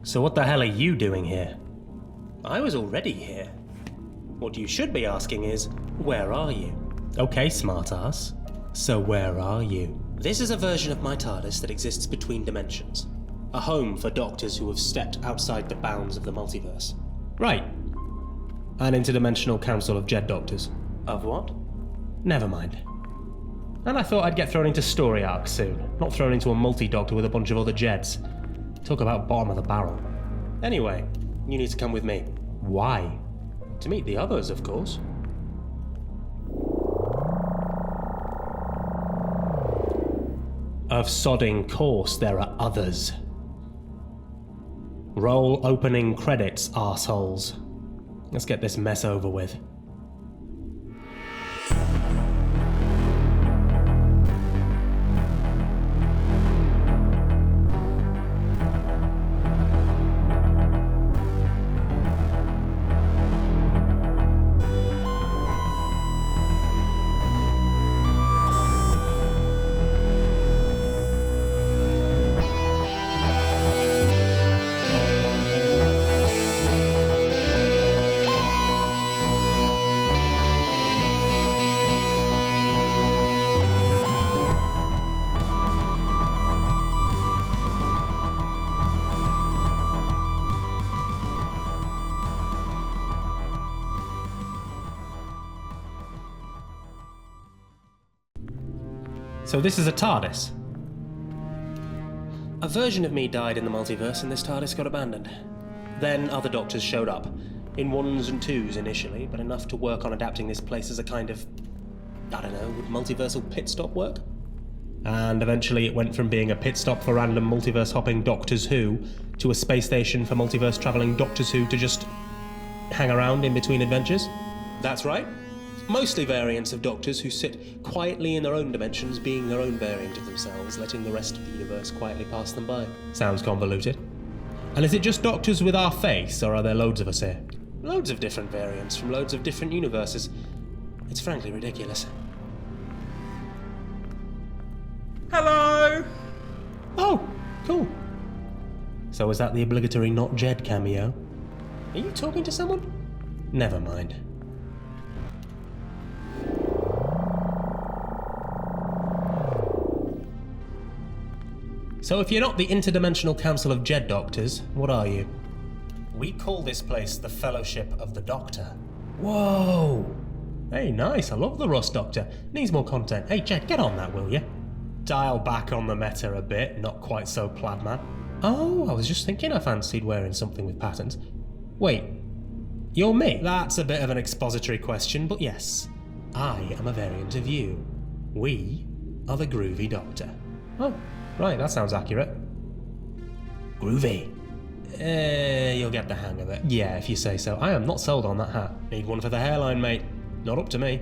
So what the hell are you doing here? I was already here. What you should be asking is, where are you? Okay, smartass. So where are you? This is a version of my TARDIS that exists between dimensions. A home for doctors who have stepped outside the bounds of the multiverse. Right. An interdimensional council of Jed doctors. Of what? Never mind. And I thought I'd get thrown into story arcs soon, not thrown into a multi-doctor with a bunch of other Jeds. Talk about bottom of the barrel. Anyway, you need to come with me. Why? To meet the others, of course. Of sodding course there are others. Roll opening credits, arseholes. Let's get this mess over with. So this is a TARDIS? A version of me died in the multiverse and this TARDIS got abandoned. Then other doctors showed up. In ones and twos initially, but enough to work on adapting this place as a kind of... I don't know, would multiversal pit stop work? And eventually it went from being a pit stop for random multiverse-hopping Doctors Who to a space station for multiverse-travelling Doctors Who to just hang around in between adventures? That's right. Mostly variants of Doctors who sit quietly in their own dimensions, being their own variant of themselves, letting the rest of the universe quietly pass them by. Sounds convoluted. And is it just Doctors with our face, or are there loads of us here? Loads of different variants from loads of different universes. It's frankly ridiculous. Hello! Oh, cool. So is that the obligatory not Jed cameo? Are you talking to someone? Never mind. So if you're not the Interdimensional Council of Jed Doctors, what are you? We call this place the Fellowship of the Doctor. Whoa! Hey, nice, I love the Rust Doctor. Needs more content. Hey, Jed, get on that, will you? Dial back on the meta a bit, not quite so plaid, man. Oh, I was just thinking I fancied wearing something with patterns. Wait, you're me? That's a bit of an expository question, but yes. I am a variant of you. We are the Groovy Doctor. Oh. Right, that sounds accurate. Groovy. You'll get the hang of it. Yeah, if you say so. I am not sold on that hat. Need one for the hairline, mate. Not up to me.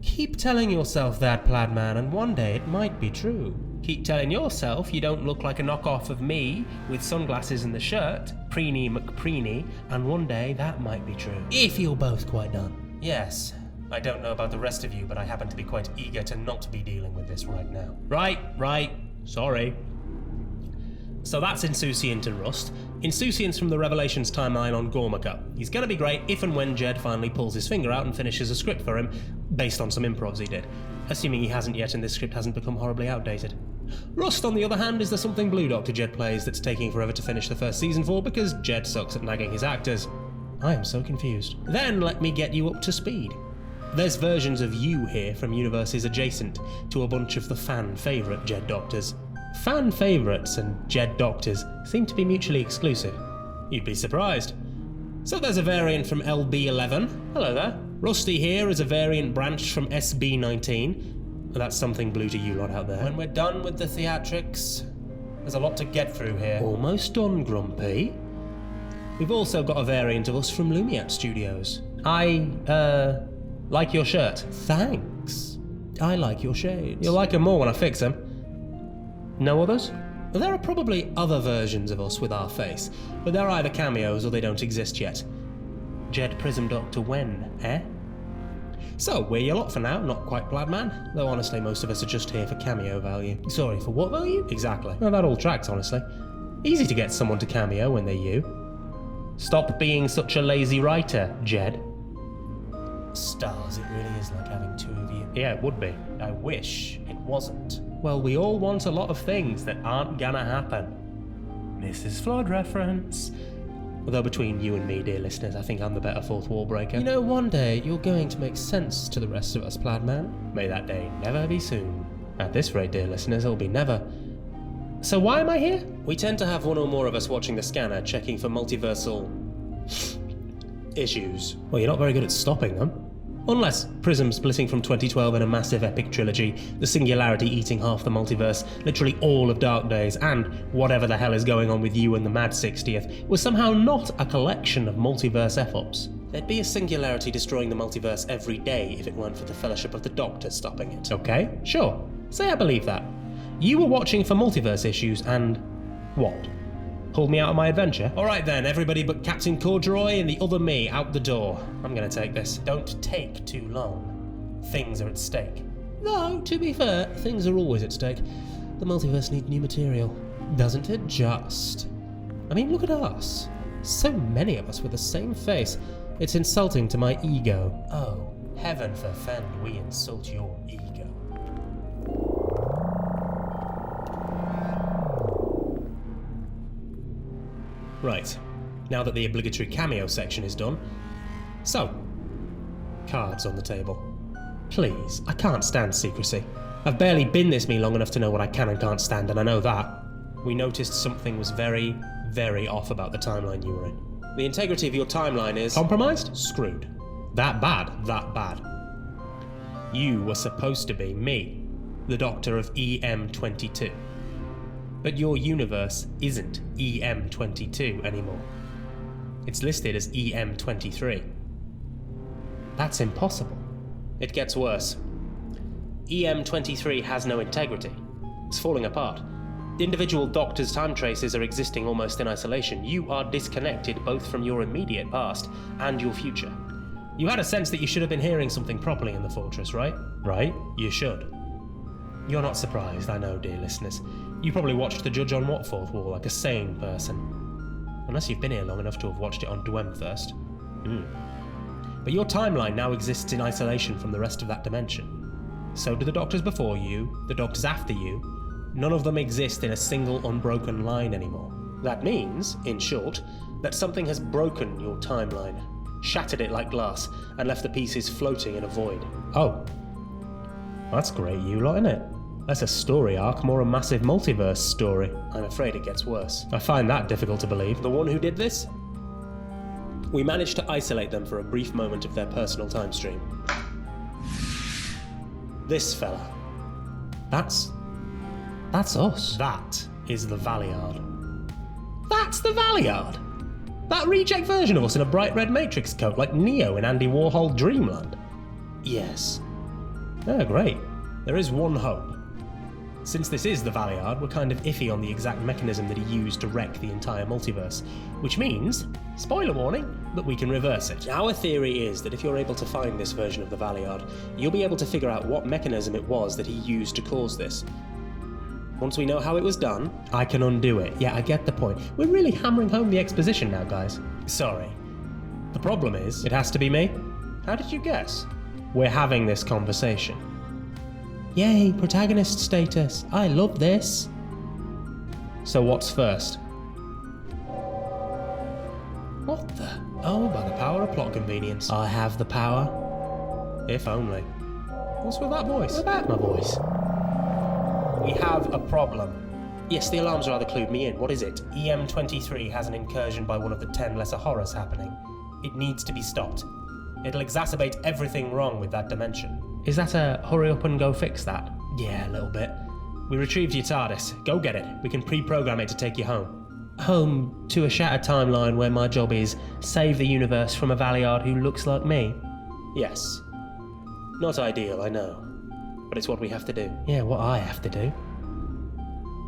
Keep telling yourself that, plaid man, and one day it might be true. Keep telling yourself you don't look like a knockoff of me, with sunglasses and the shirt, Preeny McPreeny, and one day that might be true. If you're both quite done. Yes. I don't know about the rest of you, but I happen to be quite eager to not be dealing with this right now. Right. Sorry. So that's Insouciant and Rust. Insouciant's from the Revelations timeline on Gormaka. He's gonna be great if and when Jed finally pulls his finger out and finishes a script for him, based on some improvs he did. Assuming he hasn't yet and this script hasn't become horribly outdated. Rust, on the other hand, is the Something Blue Doctor Jed plays that's taking forever to finish the first season for because Jed sucks at nagging his actors. I am so confused. Then let me get you up to speed. There's versions of you here from universes adjacent to a bunch of the fan favourite Jed Doctors. Fan favourites and Jed Doctors seem to be mutually exclusive. You'd be surprised. So there's a variant from LB11. Hello there. Rusty here is a variant branched from SB19. That's something blue to you lot out there. When we're done with the theatrics, there's a lot to get through here. Almost done, Grumpy. We've also got a variant of us from Lumiat Studios. Like your shirt. Thanks. I like your shades. You'll like them more when I fix them. No others? Well, there are probably other versions of us with our face, but they're either cameos or they don't exist yet. Jed Prism Doctor when, eh? So, we're your lot for now, not quite plaid man, though honestly most of us are just here for cameo value. Sorry, for what value? Exactly. Well, that all tracks, honestly. Easy to get someone to cameo when they're you. Stop being such a lazy writer, Jed. Stars, it really is like having two of you. Yeah, it would be. I wish it wasn't. Well, we all want a lot of things that aren't gonna happen. Mrs. Flood reference. Although between you and me, dear listeners, I think I'm the better fourth wall breaker. You know, one day you're going to make sense to the rest of us, Plaidman. May that day never be soon. At this rate, dear listeners, it'll be never. So why am I here? We tend to have one or more of us watching the scanner, checking for multiversal issues. Well, you're not very good at stopping them. Unless Prism splitting from 2012 in a massive epic trilogy, the singularity eating half the multiverse, literally all of Dark Days, and whatever the hell is going on with you and the Mad 60th, was somehow not a collection of multiverse F-ups. There'd be a singularity destroying the multiverse every day if it weren't for the Fellowship of the Doctors stopping it. Okay, sure. Say I believe that. You were watching for multiverse issues and... what? Pulled me out of my adventure? Alright then, everybody but Captain Corduroy and the other me out the door. I'm gonna take this. Don't take too long. Things are at stake. Though, to be fair, things are always at stake. The multiverse needs new material. Doesn't it just? I mean, look at us. So many of us with the same face. It's insulting to my ego. Oh, heaven forfend we insult your ego. Right, now that the obligatory cameo section is done. So, cards on the table. Please, I can't stand secrecy. I've barely been this me long enough to know what I can and can't stand, and I know that. We noticed something was very, very off about the timeline you were in. The integrity of your timeline is... compromised? Screwed. That bad, that bad. You were supposed to be me, the Doctor of EM22. But your universe isn't EM22 anymore. It's listed as EM23. That's impossible. It gets worse. EM23 has no integrity. It's falling apart. The individual Doctor's time traces are existing almost in isolation. You are disconnected both from your immediate past and your future. You had a sense that you should have been hearing something properly in the Fortress, right? Right? You should. You're not surprised, I know, dear listeners. You probably watched The Judge on what fourth wall like a sane person. Unless you've been here long enough to have watched it on Dwem first. But your timeline now exists in isolation from the rest of that dimension. So do the Doctors before you, the Doctors after you. None of them exist in a single unbroken line anymore. That means, in short, that something has broken your timeline, shattered it like glass, and left the pieces floating in a void. Oh. That's great, you lot, innit? That's a story arc, more a massive multiverse story. I'm afraid it gets worse. I find that difficult to believe. The one who did this? We managed to isolate them for a brief moment of their personal time stream. This fella. That's us. That is the Valiard. That's the Valiard? That reject version of us in a bright red Matrix coat like Neo in Andy Warhol Dreamland? Yes. Oh, great. There is one hope. Since this is the Valiard, we're kind of iffy on the exact mechanism that he used to wreck the entire multiverse. Which means, spoiler warning, that we can reverse it. Our theory is that if you're able to find this version of the Valiard, you'll be able to figure out what mechanism it was that he used to cause this. Once we know how it was done... I can undo it. Yeah, I get the point. We're really hammering home the exposition now, guys. Sorry. The problem is, it has to be me. How did you guess? We're having this conversation. Yay, protagonist status. I love this. So what's first? What the? Oh, by the power of plot convenience. I have the power. If only. What's with that voice? What about my voice? We have a problem. Yes, the alarms rather clued me in. What is it? EM23 has an incursion by one of the 10 lesser horrors happening. It needs to be stopped. It'll exacerbate everything wrong with that dimension. Is that a hurry up and go fix that? Yeah, a little bit. We retrieved your TARDIS. Go get it. We can pre-program it to take you home. Home to a shattered timeline where my job is save the universe from a Valiard who looks like me? Yes. Not ideal, I know. But it's what we have to do. Yeah, what I have to do.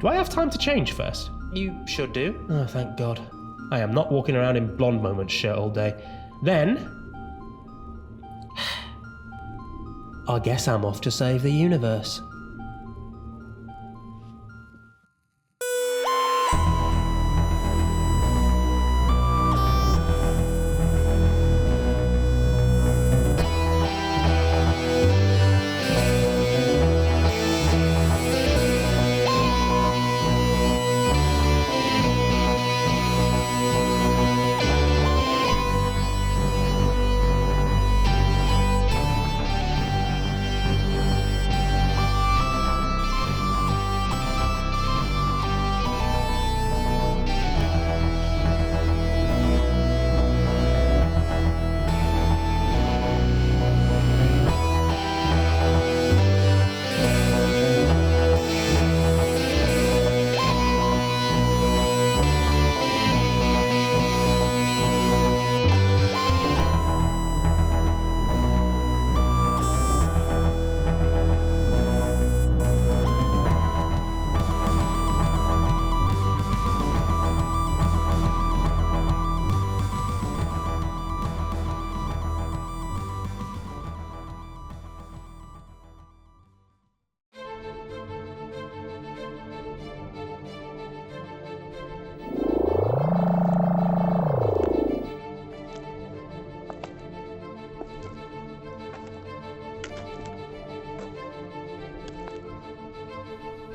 Do I have time to change first? You should do. Oh, thank God. I am not walking around in Blonde Moments shirt all day. Then... I guess I'm off to save the universe.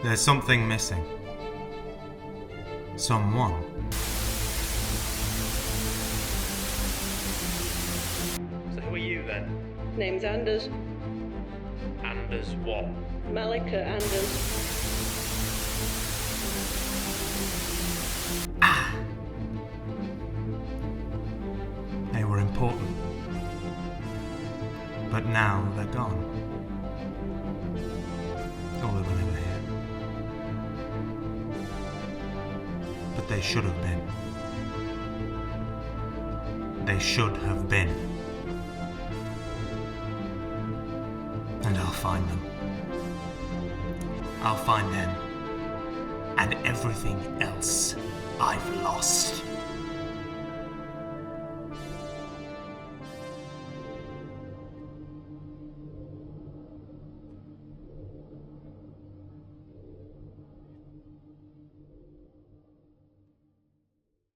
There's something missing. Someone. So who are you then? Name's Anders. Anders what? Malika Anders. They were important. But now they're gone. Or they were never here. But they should have been. They should have been. And I'll find them. I'll find them. And everything else I've lost.